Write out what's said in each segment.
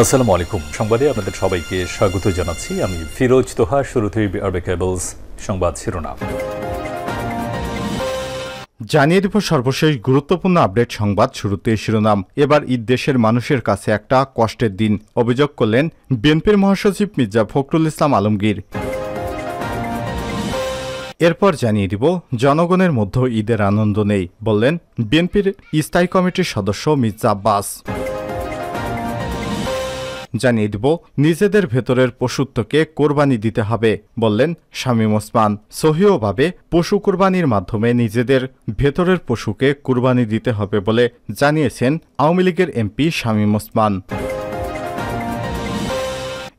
আসসালামু আলাইকুম। সংবাদে আপনাদের সবাইকে স্বাগত জানাচ্ছি। আমি ফিরোজ তোহা। শুরুতেই আরবে কেবলস সংবাদ শিরোনাম জানিয়ে দেব সর্বশেষ গুরুত্বপূর্ণ আপডেট সংবাদ। শুরুতে শিরোনাম। এবার ঈদ দেশের মানুষের কাছে একটা কষ্টের দিন, অভিযোগ করলেন বিএনপির মহাসচিব মির্জা ফখরুল ইসলাম আলমগীর। এরপর জানিয়ে দিব জনগণের মধ্যে ঈদের আনন্দ নেই, বললেন বিএনপির স্থায়ী কমিটির সদস্য মির্জা আব্বাস। জানিয়ে দিব নিজেদের ভেতরের পশুত্বকে কোরবানি দিতে হবে, বললেন শামীম ওসমান। সহিহভাবে পশু কোরবানির মাধ্যমে নিজেদের ভেতরের পশুকে কোরবানি দিতে হবে বলে জানিয়েছেন আওয়ামী লীগের এমপি শামীম ওসমান।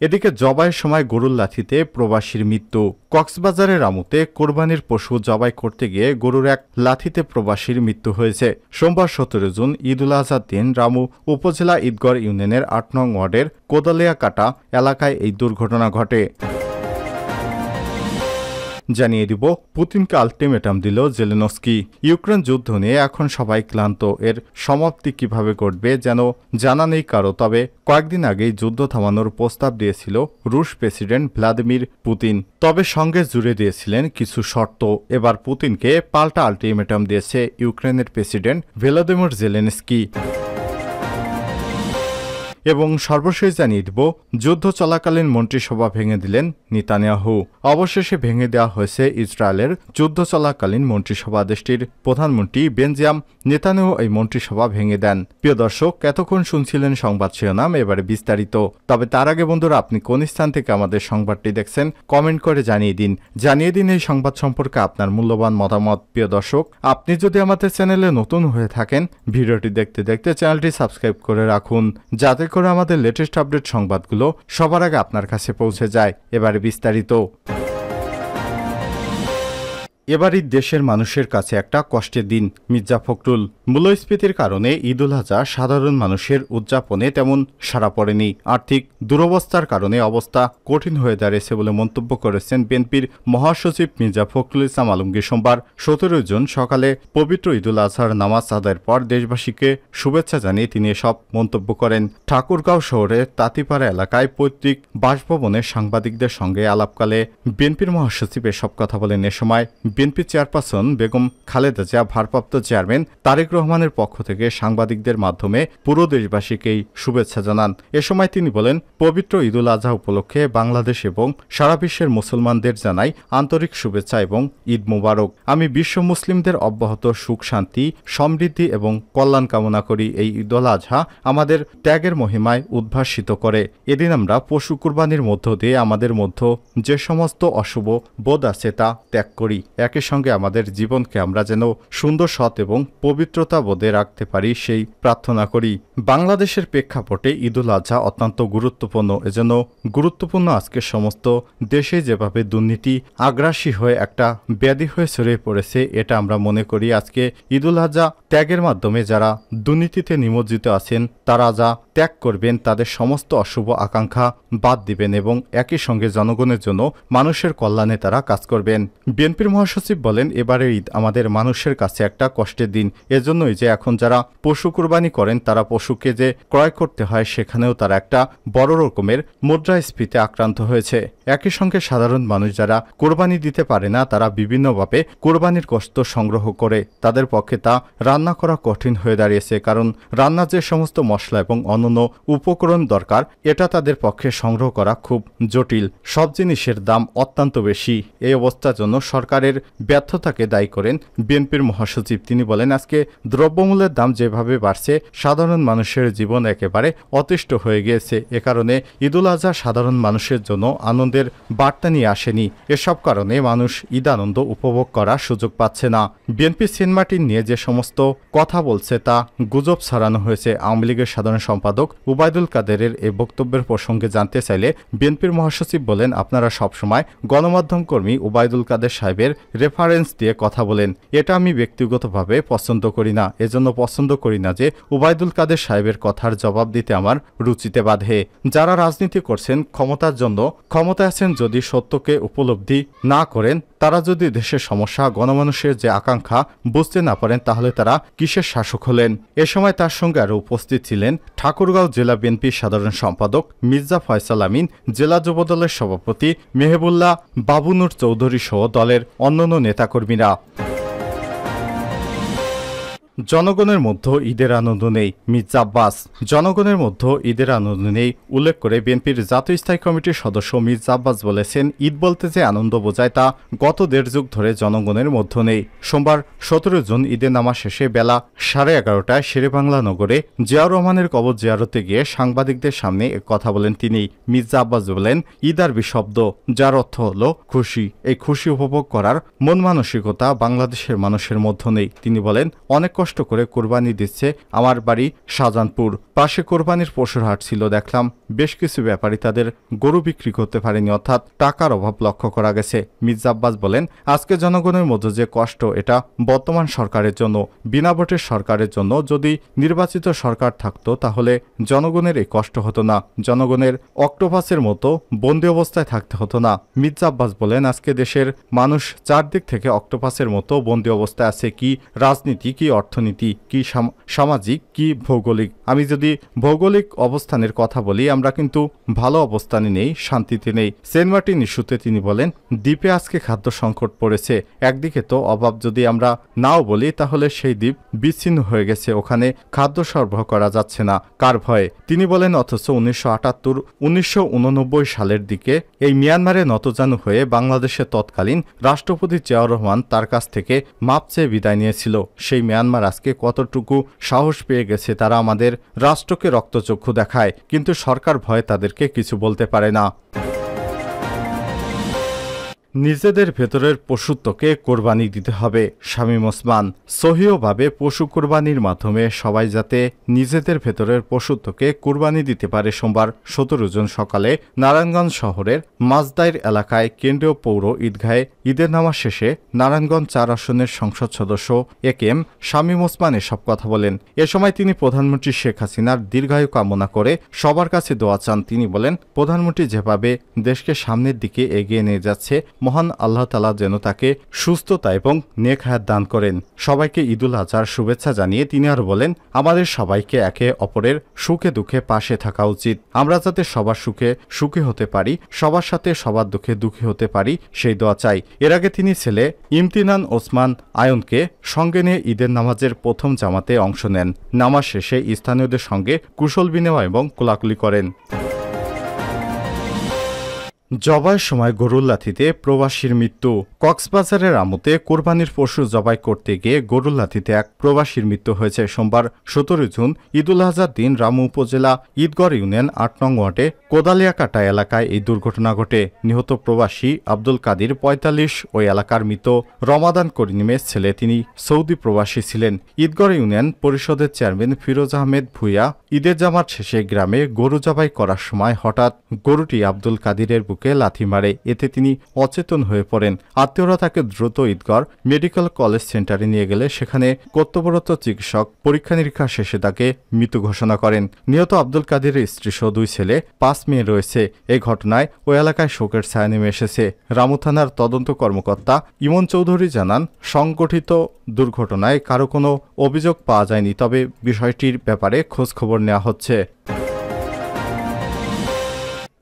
এদিকে জবাইয়ের সময় গরুর লাথিতে প্রবাসীর মৃত্যু। কক্সবাজারের রামুতে কোরবানির পশু জবাই করতে গিয়ে গরুর এক লাথিতে প্রবাসীর মৃত্যু হয়েছে। সোমবার 17 জুন ঈদ উল আজহার দিন রামু উপজেলা ঈদগড় ইউনিয়নের ৮ নং ওয়ার্ডের কোদালিয়াকাটা এলাকায় এই দুর্ঘটনা ঘটে। জানিয়ে দিব পুতিনকে আলটিমেটাম দিল জেলেনস্কি। ইউক্রেন যুদ্ধ নিয়ে এখন সবাই ক্লান্ত, এর সমাপ্তি কিভাবে ঘটবে যেন জানা নেই কারো। তবে কয়েকদিন আগেই যুদ্ধ থামানোর প্রস্তাব দিয়েছিল রুশ প্রেসিডেন্ট ভ্লাদিমির পুতিন, তবে সঙ্গে জুড়ে দিয়েছিলেন কিছু শর্ত। এবার পুতিনকে পাল্টা আলটিমেটাম দিয়েছে ইউক্রেনের প্রেসিডেন্ট ভলোদিমির জেলেনস্কি। এবং সর্বশেষ জানিয়ে দিব যুদ্ধ চলাকালীন মন্ত্রিসভা ভেঙে দিলেন নেতানিয়াহু। অবশেষে ভেঙে দেওয়া হয়েছে ইসরায়েলের যুদ্ধ চলাকালীন মন্ত্রিসভা। দেশটির প্রধানমন্ত্রী বেঞ্জামিন নেতানিয়াহু এই মন্ত্রিসভা ভেঙে দেন। প্রিয় দর্শক, এতক্ষণ শুনছিলেন সংবাদ শিরোনাম, এবারে বিস্তারিত। তবে তার আগে বন্ধুরা, আপনি কোন স্থান থেকে আমাদের সংবাদটি দেখছেন কমেন্ট করে জানিয়ে দিন এই সংবাদ সম্পর্কে আপনার মূল্যবান মতামত। প্রিয় দর্শক, আপনি যদি আমাদের চ্যানেলে নতুন হয়ে থাকেন, ভিডিওটি দেখতে দেখতে চ্যানেলটি সাবস্ক্রাইব করে রাখুন, যাতে করে আমাদের লেটেস্ট আপডেট সংবাদগুলো সবার আগে আপনার কাছে পৌঁছে যায়। এবারে বিস্তারিত। এবারই দেশের মানুষের কাছে একটা কষ্টের দিন। মির্জা ফখরুল। মূল্যস্ফীতির কারণে ঈদ উল আজহা সাধারণ মানুষের উদযাপনে তেমন সাড়া পড়েনি। আর্থিক দুরবস্থার কারণে অবস্থা কঠিন হয়ে দাঁড়িয়েছে বলে মন্তব্য করেছেন বিএনপির মহাসচিব মির্জা ফখরুল ইসলাম আলমগীর। সোমবার 17 জুন সকালে পবিত্র ঈদ উল আজহার নামাজ আদায়ের পর দেশবাসীকে শুভেচ্ছা জানিয়ে তিনি এসব মন্তব্য করেন। ঠাকুরগাঁও শহরের তাঁতিপাড়া এলাকায় পৈতৃক বাসভবনে সাংবাদিকদের সঙ্গে আলাপকালে বিএনপির মহাসচিব এসব কথা বলেন। এ সময় বিএনপি চেয়ারপারসন বেগম খালেদা জিয়া, ভারপ্রাপ্ত চেয়ারম্যান তারেক রহমানের পক্ষ থেকে সাংবাদিকদের মাধ্যমে পুরো দেশবাসীকেই শুভেচ্ছা জানান। এ সময় তিনি বলেন, পবিত্র ঈদ উল আজহা উপলক্ষে বাংলাদেশ এবং সারা বিশ্বের মুসলমানদের জানাই আন্তরিক শুভেচ্ছা এবং ঈদ মোবারক। আমি বিশ্ব মুসলিমদের অব্যাহত সুখ, শান্তি, সমৃদ্ধি এবং কল্যাণ কামনা করি। এই ঈদ উল আজহা আমাদের ত্যাগের মহিমায় উদ্ভাসিত করে। এদিন আমরা পশু কুরবানির মধ্য দিয়ে আমাদের মধ্যে যে সমস্ত অশুভ বোধ আছে তা ত্যাগ করি। একই সঙ্গে আমাদের জীবনকে আমরা যেন সুন্দর, সৎ এবং পবিত্রতা বোধে রাখতে পারি, সেই প্রার্থনা করি। বাংলাদেশের প্রেক্ষাপটে ঈদ উল আজহা অত্যন্ত গুরুত্বপূর্ণ। এজন্য গুরুত্বপূর্ণ আজকের সমস্ত দেশে যেভাবে দুর্নীতি আগ্রাসী হয়ে একটা ব্যাধি হয়ে ছড়িয়ে পড়েছে, এটা আমরা মনে করি আজকে ঈদ উল আজহা ত্যাগের মাধ্যমে যারা দুর্নীতিতে নিমজ্জিত আছেন তারা যা ত্যাগ করবেন, তাদের সমস্ত অশুভ আকাঙ্ক্ষা বাদ দিবেন এবং একই সঙ্গে জনগণের জন্য মানুষের কল্যাণে তারা কাজ করবেন। বিএনপির মহাসচিব বলেন, এবারের ঈদ আমাদের মানুষের কাছে একটা কষ্টের দিন। এজন্যই যে এখন যারা পশু কুরবানি করেন তারা পশুকে যে ক্রয় করতে হয় সেখানেও তারা একটা বড় রকমের মুদ্রাস্ফীতি আক্রান্ত হয়েছে। একই সঙ্গে সাধারণ মানুষ যারা কোরবানি দিতে পারে না তারা বিভিন্নভাবে কোরবানির গোশত সংগ্রহ করে। তাদের পক্ষে তা রান্না করা কঠিন হয়ে দাঁড়িয়েছে, কারণ রান্নার যে সমস্ত মশলা এবং অন্যান্য উপকরণ দরকার এটা তাদের পক্ষে সংগ্রহ করা খুব জটিল। সব জিনিসের দাম অত্যন্ত বেশি। এই অবস্থার জন্য সরকারের ব্যর্থতাকে দায়ী করেন বিএনপির মহাসচিব। তিনি বলেন, আজকে দ্রব্যমূল্যের দাম যেভাবে বাড়ছে সাধারণ মানুষের জীবন একেবারে অতিষ্ঠ হয়ে গিয়েছে। এ কারণে ঈদ উল আজহা সাধারণ মানুষের জন্য আনন্দের বার্তা নিয়ে আসেনি। এসব কারণে মানুষ ঈদ আনন্দ উপভোগ করার সুযোগ পাচ্ছে না। বিএনপি সেন্ট মার্টিন নিয়ে যে সমস্ত কথা বলছে তা গুজব ছড়ানো হয়েছে। আওয়ামী লীগের সাধারণ সম্পাদক উবায়দুল কাদেরের এই বক্তব্যের প্রসঙ্গে জানতে চাইলে বিএনপির মহাসচিব বলেন, আপনারা সবসময় গণমাধ্যম কর্মী উবায়দুল কাদের সাহেবের রেফারেন্স দিয়ে কথা বলেন। এটা আমি ব্যক্তিগতভাবে পছন্দ করি না। এজন্য পছন্দ করি না যে ওবায়দুল কাদের সাহেবের কথার জবাব দিতে আমার রুচিতে বাধে। যারা রাজনীতি করছেন ক্ষমতার জন্য, ক্ষমতায় আছেন, যদি সত্যকে উপলব্ধি না করেন, তারা যদি দেশের সমস্যা, গণমানুষের যে আকাঙ্ক্ষা বুঝতে না পারেন, তাহলে তারা কিসের শাসক হলেন? এ সময় তার সঙ্গে আরও উপস্থিত ছিলেন ঠাকুরগাঁও জেলা বিএনপির সাধারণ সম্পাদক মির্জা ফয়সাল আমিন, জেলা যুবদলের সভাপতি মেহেবুল্লাহ বাবুনুর চৌধুরী সহ দলের অন্যান্য নেতাকর্মীরা। জনগণের মধ্যে ঈদের আনন্দ নেই, মির্জা আব্বাস। জনগণের মধ্যে ঈদের আনন্দ নেই উল্লেখ করে বিএনপির জাতীয় স্থায়ী কমিটির সদস্য মির্জা আব্বাস বলেছেন, ঈদ বলতে যে আনন্দ বোঝায় তা গত ১.৫ যুগ ধরে জনগণের মধ্যে নেই। সোমবার ১৭ জুন ঈদের নামাজ শেষে বেলা 11:30টায় শেরেবাংলা নগরে জিয়াউর রহমানের কবর জিয়ারতে গিয়ে সাংবাদিকদের সামনে কথা বলেন তিনি। মির্জা আব্বাস বলেন, ঈদ আরবি শব্দ, যার অর্থ হল খুশি। এই খুশি উপভোগ করার মন মানসিকতা বাংলাদেশের মানুষের মধ্যে নেই। তিনি বলেন, অনেক কষ্ট করে কোরবানি দিচ্ছে আমার বাড়ি শাহজাহানপুর, পাশে কোরবানির পশুর হাট ছিল। দেখলাম বেশ কিছু ব্যাপারী তাদের গরু বিক্রি করতে পারেনি, অর্থাৎ টাকার অভাব লক্ষ্য করা গেছে। মির্জা আব্বাস বলেন, আজকে জনগণের মধ্যে যে কষ্ট, এটা বর্তমান সরকারের জন্য, বিনা ভোটের সরকারের জন্য। যদি নির্বাচিত সরকার থাকতো তাহলে জনগণের এই কষ্ট হতো না, জনগণের অক্টোপাসের মতো বন্দি অবস্থায় থাকতে হতো না। মির্জা আব্বাস বলেন, আজকে দেশের মানুষ চারদিক থেকে অক্টোপাসের মতো বন্দি অবস্থায় আছে। কি রাজনীতি, কি অর্থনীতি, কি সামাজিক, কি ভৌগোলিক। আমি যদি ভৌগোলিক অবস্থানের কথা বলি, আমরা কিন্তু ভালো অবস্থানে নেই, শান্তিতে নেই। সেন্ট মার্টিন ইস্যুতে তিনি বলেন, দ্বীপে আজকে খাদ্য সংকট পড়েছে। একদিকে তো অভাব, যদি আমরা নাও বলি তাহলে সেই দ্বীপ বিচ্ছিন্ন হয়ে গেছে, ওখানে খাদ্য সরবরাহ করা যাচ্ছে না। কার ভয়ে? তিনি বলেন, অথচ 1978-1989 সালের দিকে এই মিয়ানমারে নতজানু হয়ে বাংলাদেশের তৎকালীন রাষ্ট্রপতি জিয়াউর রহমান তার কাছ থেকে মাপ চেয়ে বিদায় নিয়েছিল। সেই মিয়ানমার আজকে কতটুকু সাহস পেয়ে গেছে, তারা আমাদের রাষ্ট্রকে রক্তচক্ষু দেখায়, কিন্তু সরকার ভয়ে তাদেরকে কিছু বলতে পারে না। নিজেদের ভেতরের পশুত্বকে কোরবানি দিতে হবে, শামীম ওসমান। সহিহভাবে পশু কোরবানির মাধ্যমে সবাই যাতে নিজেদের ভেতরের পশুত্বকে কোরবানি দিতে পারে। সোমবার ১৭ জুন সকালে নারায়ণগঞ্জ শহরের মাঝদাইর এলাকায় কেন্দ্রীয় পৌর ঈদগাহে ঈদের নামাজ শেষে নারায়ণগঞ্জ ৪ আসনের সংসদ সদস্য একেএম শামীম ওসমান এসব কথা বলেন। এ সময় তিনি প্রধানমন্ত্রী শেখ হাসিনার দীর্ঘায়ু কামনা করে সবার কাছে দোয়া চান। তিনি বলেন, প্রধানমন্ত্রী যেভাবে দেশকে সামনের দিকে এগিয়ে নিয়ে যাচ্ছে, মহান আল্লাহ তাআলা যেন তাকে সুস্থতা এবং নেক হায়াত দান করেন। সবাইকে ঈদুল আজহার শুভেচ্ছা জানিয়ে তিনি আরো বলেন, আমাদের সবাইকে একে অপরের সুখে দুঃখে পাশে থাকা উচিত। আমরা যাতে সবার সুখে সুখী হতে পারি, সবার সাথে সবার দুঃখে দুঃখী হতে পারি, সেই দোয়া চাই। এর আগে তিনি ছেলে ইমতিনান ওসমান আয়নকে সঙ্গে নিয়ে ঈদের নামাজের প্রথম জামাতে অংশ নেন। নামাজ শেষে স্থানীয়দের সঙ্গে কুশল বিনিময় এবং কোলাকুলি করেন। জবাইয়ের সময় গরুর লাথিতে প্রবাসীর মৃত্যু। কক্সবাজারের আমুতে কোরবানির পশু জবাই করতে গিয়ে গরুর লাথিতে এক প্রবাসীর মৃত্যু হয়েছে। সোমবার ১৭ জুন ঈদুল আজহার দিন রামু উপজেলা ঈদগড় ইউনিয়ন ৮ নং ওয়ার্ডে কোদালিয়াকাটা এলাকায় এই দুর্ঘটনা ঘটে। নিহত প্রবাসী আব্দুল কাদির ৪৫ ওই এলাকার মৃত রমাদান করিমের ছেলে। তিনি সৌদি প্রবাসী ছিলেন। ঈদগড় ইউনিয়ন পরিষদের চেয়ারম্যান ফিরোজ আহমেদ ভুইয়া ঈদের জামাত শেষে গ্রামে গরু জবাই করার সময় হঠাৎ গরুটি আব্দুল কাদিরের বুকে লাথি মারে। এতে তিনি অচেতন হয়ে পড়েন। আত্মীয়রা তাকে দ্রুত ঈদগড় মেডিকেল কলেজ সেন্টারে নিয়ে গেলে সেখানে কর্তব্যরত চিকিৎসক পরীক্ষা নিরীক্ষা শেষে তাকে মৃত ঘোষণা করেন। নিহত আব্দুল কাদিরের স্ত্রীসহ ২ ছেলে ৫ মেয়ে রয়েছে। এই ঘটনায় ওই এলাকায় শোকের ছায়া নেমে এসেছে। রামু থানার তদন্ত কর্মকর্তা ইমন চৌধুরী জানান, সংগঠিত দুর্ঘটনায় কারো কোনো অভিযোগ পাওয়া যায়নি, তবে বিষয়টির ব্যাপারে খোঁজখবর নেওয়া হচ্ছে।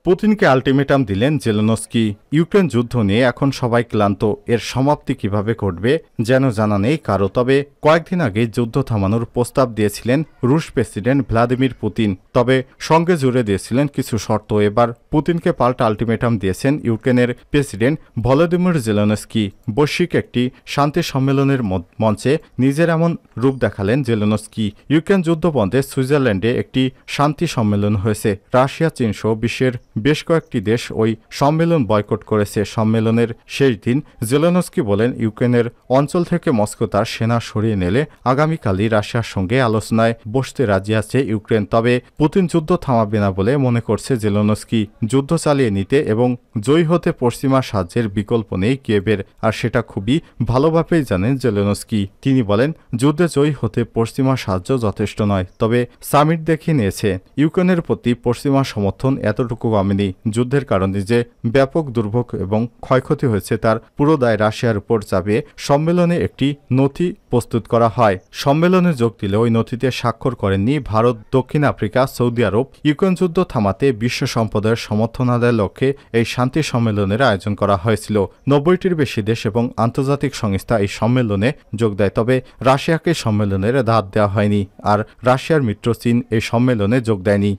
পুতিনকে আলটিমেটাম দিলেন জেলেনস্কি। ইউক্রেন যুদ্ধ নিয়ে এখন সবাই ক্লান্ত। এর সমাপ্তি কিভাবে ঘটবে যেন জানা নেই কারো। তবে কয়েকদিন আগে যুদ্ধ থামানোর প্রস্তাব দিয়েছিলেন রুশ প্রেসিডেন্ট ভ্লাদিমির পুতিন, তবে সঙ্গে জুড়ে দিয়েছিলেন কিছু শর্ত। এবার পুতিনকে পাল্টা আলটিমেটাম দিয়েছেন ইউক্রেনের প্রেসিডেন্ট ভলোদিমির জেলেনস্কি। বৈশ্বিক একটি শান্তি সম্মেলনের মঞ্চে নিজের এমন রূপ দেখালেন জেলেনস্কি। ইউক্রেন যুদ্ধ বন্ধে সুইজারল্যান্ডে একটি শান্তি সম্মেলন হয়েছে। রাশিয়া, চীন সহ বিশ্বের বেশ কয়েকটি দেশ ওই সম্মেলন বয়কট করেছে। সম্মেলনের শেষ দিন জেলেনস্কি বলেন, ইউক্রেনের অঞ্চল থেকে মস্কো তার সেনা সরিয়ে নিলে আগামীকালই রাশিয়ার সঙ্গে আলোচনায় বসতে রাজি আছে ইউক্রেন। তবে পুতিন যুদ্ধ থামাবে না বলে মনে করছে জেলেনস্কি। যুদ্ধ চালিয়ে নিতে এবং জয়ী হতে পশ্চিমা সাহায্যের বিকল্প নেই কিয়েভের, আর সেটা খুবই ভালোভাবেই জানেন জেলেনস্কি। তিনি বলেন, যুদ্ধে জয়ী হতে পশ্চিমা সাহায্য যথেষ্ট নয়, তবে সামিট দেখে নিয়েছে ইউক্রেনের প্রতি পশ্চিমা সমর্থন এতটুকু কমেনি। যুদ্ধের কারণে যে ব্যাপক দুর্ভোগ এবং ক্ষয়ক্ষতি হয়েছে তার পুরো দায় রাশিয়ার উপর চাপিয়ে সম্মেলনে একটি নথি প্রস্তুত করা হয়। সম্মেলনে যোগ দিলে ওই নথিতে স্বাক্ষর করেননি ভারত, দক্ষিণ আফ্রিকা, সৌদি আরব। ইউক্রেন যুদ্ধ থামাতে বিশ্ব সম্প্রদায়ের সমর্থন আদায়ের লক্ষ্যে এই শান্তি সম্মেলনের আয়োজন করা হয়েছিল। 90টির বেশি দেশ এবং আন্তর্জাতিক সংস্থা এই সম্মেলনে যোগ দেয়, তবে রাশিয়াকে সম্মেলনের ধার দেওয়া হয়নি, আর রাশিয়ার মিত্র চীন এই সম্মেলনে যোগ দেয়নি।